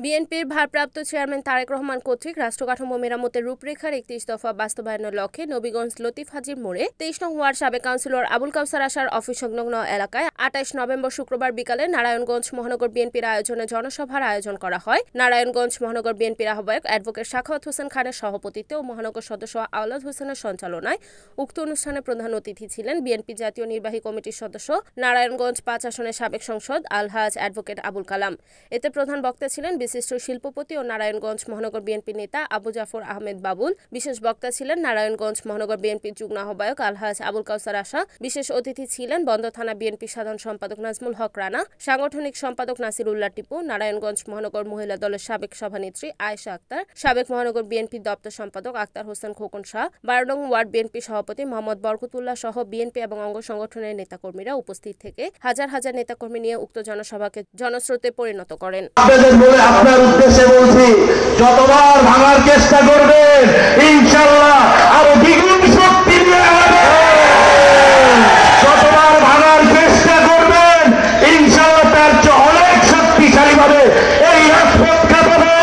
বিএনপির ভারপ্রাপ্ত চেয়ারম্যান তারেক রহমান কর্তৃক রাষ্ট্রকাঠামো মেরামতের রূপরেখার ৩১ দফা বাস্তবায়নের লক্ষ্যে নবীগঞ্জ লতিফ হাজির মোড়ে ২৩ নং ওয়ার্ড সাবেক কাউন্সিলর আবুল কাউসার আশার অফিস সংলগ্ন এলাকায় ২৮ নভেম্বর শুক্রবার বিকালে নারায়ণগঞ্জ মহানগর বিএনপির আয়োজনে জনসভার আয়োজন করা হয়। নারায়ণগঞ্জ মহানগর বিএনপির আহ্বায়ক অ্যাডভোকেট সাখাওয়াত হোসেন খানের সভাপতিত্বে ও মহানগর সদস্য আওলাদ হোসেনের সঞ্চালনায় উক্ত অনুষ্ঠানে প্রধান অতিথি ছিলেন বিএনপি জাতীয় নির্বাহী কমিটির সদস্য নারায়ণগঞ্জ ৫ আসনের সাবেক সংসদ আলহাজ অ্যাডভোকেট আবুল কালাম। এতে প্রধান বক্তা ছিলেন বিশিষ্ট শিল্পপতি ও নারায়ণগঞ্জ মহানগর বিএনপি নেতা আবু জাফর আহমেদ বাবুল। বিশেষ বক্তা ছিলেন নারায়ণগঞ্জ মহানগর বিএনপির যুগ্ম আহ্বায়ক আলহাজ আবুল কাউসার আশা। বিশেষ অতিথি ছিলেন বন্দর থানা বিএনপি সাধারণ সম্পাদক নাজমুল হক রানা, সাংগঠনিক সম্পাদক নাসির উল্লাহ টিপু, নারায়ণগঞ্জ মহানগর মহিলা দলের সাবেক সভানেত্রী আয়েশা আক্তার, সাবেক মহানগর বিএনপি দপ্তর সম্পাদক আক্তার হোসেন খোকন শাহ, ১২ নং ওয়ার্ড বিএনপি সভাপতি মোহাম্মদ বরকতুল্লাহ সহ বিএনপি এবং অঙ্গ সংগঠনের নেতাকর্মীরা উপস্থিত থেকে হাজার হাজার নেতাকর্মী নিয়ে উক্ত জনসভাকে জনস্রোতে পরিণত করেন। আপনার উদ্দেশ্যে বলছি, যতবার ভাঙার চেষ্টা করবেন ইনশাআল্লাহ আরো দ্বিগুণ শক্তি দিয়ে যতবার ভাঙার চেষ্টা করবেন ইনশাআল্লাহ তার চেয়ে অনেক শক্তিশালী ভাবে এই রাজপথ কাঁপাবো।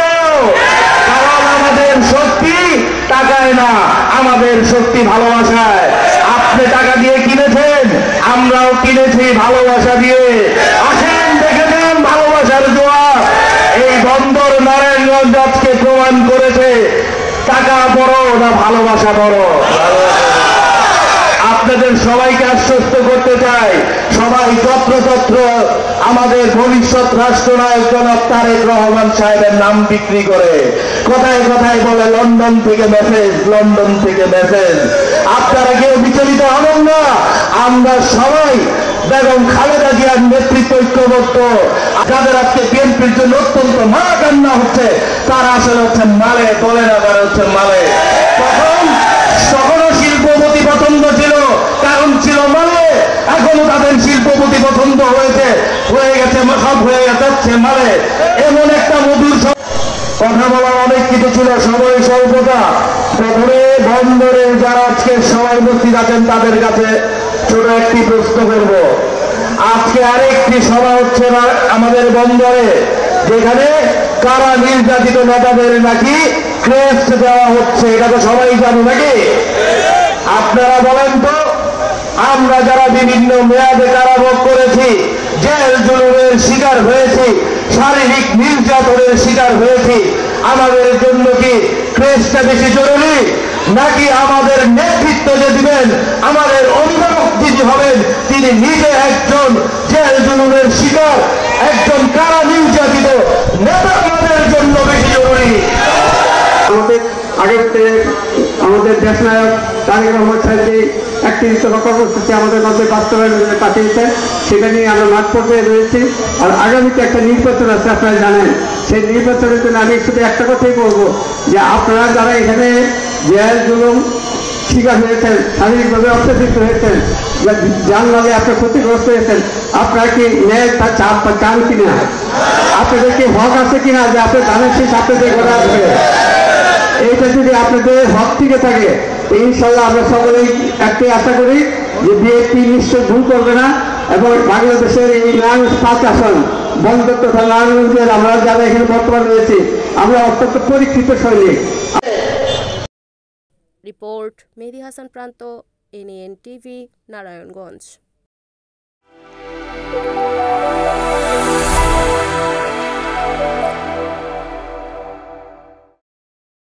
কারণ আমাদের শক্তি টাকায় না, আমাদের শক্তি ভালোবাসায়। আপনি টাকা দিয়ে কিনেছেন, আমরাও কিনেছি ভালোবাসা দিয়ে। আসেন দেখে যান ভালোবাসার জোয়ার। এই বন্দর নারায়ণগঞ্জ আজকে প্রমাণ করেছে টাকা বড় না ভালোবাসা বড়। আপনাদের সবাইকে আশ্বস্ত করতে চাই, সবাই যত্রতত্র আমাদের ভবিষ্যৎ রাষ্ট্রনায়ক জনাব তারেক রহমান সাহেবের নাম বিক্রি করে কথায় কথায় বলে লন্ডন থেকে মেসেজ, লন্ডন থেকে মেসেজ। আপনারা কেউ বিচলিত হবেন না। আমরা সবাই বেগম খালেদা জিয়ার নেতৃত্ব ঐক্যবদ্ধ। যাদের আজকে বিএনপির জন্য অত্যন্ত মা কান্না হচ্ছে তারা আসলে হচ্ছে মালে, বলে না তারা হচ্ছে মালে। তখনও শিল্পপতি পছন্দ ছিল, কারণ ছিল মালে। এখনো তাদের শিল্পপতি পছন্দ হয়ে গেছে সব হয়ে যাচ্ছে মালে। এমন একটা মধুর কথা বলার অনেক কিছু ছিল, সময় স্বল্পতা। প্রথমে বন্দরে যারা আজকে সবাই উপস্থিত আছেন তাদের কাছে ছোট একটি প্রশ্ন করব। আজকে আরেকটি সভা হচ্ছে না আমাদের বন্দরে, যেখানে কারা নির্যাতিত নেতাদের নাকি ক্রেস্ট দেওয়া হচ্ছে। এটা তো সবাই জানে নাকি? আপনারা বলেন তো, আমরা যারা বিভিন্ন মেয়াদে কারাভোগ করেছি, জেল জুলুমের শিকার হয়েছি, শারীরিক নির্যাতনের শিকার হয়েছি, আমাদের জন্য কি ক্রেস্টটা বেশি জরুরি, নাকি আমাদের নেতৃত্ব যে দিবেন, আমাদের অভিভাবক যিনি হবেন তিনি নিজে একজন জেল জুলুমের শিকার, একজন কারা নির্যাতিত নেতা আমাদের জন্য বেশি জরুরি? আগের থেকে আমাদের দেশ নায়ক তারেক রহমান সাহেব একটি কর্মসূচি আমাদের মধ্যে বাস্তবায়ন পাঠিয়েছেন, সেটা নিয়ে আমরা মাঠ পর্যায়ে রয়েছি। আর আগামীতে একটা নির্বাচন আছে, আপনারা জানেন। সেই নির্বাচনের জন্য আমি শুধু একটা কথাই বলবো, যে আপনারা যারা এখানে জেল জুলুম শিকার হয়েছেন, শারীরিকভাবে অত্যাচারিত হয়েছেন, জানলামে আপনার ক্ষতিগ্রস্ত হয়েছেন, আপনারা কি ন্যায় চান কিনা? আপনাদের কি হক আছে কিনা যে আপনার ধানের শেষ আপনাদের ঘরে আসবে? এইটা যদি আপনাদের হক থেকে থাকে ইনশাল্লাহ আমরা সকলেই একটি আশা করি যে বিএনপি নিশ্চয় ভুল করবে না, এবং বাংলাদেশের এই নারায়ণগঞ্জ ৫ আসন বন্দর তথা নারায়ণগঞ্জের আমরা যারা এখানে বর্তমান রয়েছি আমরা অত্যন্ত পরীক্ষিত সৈনিক। রিপোর্ট মেহেদী হাসান প্রান্ত, এনএন টিভি, নারায়ণগঞ্জ।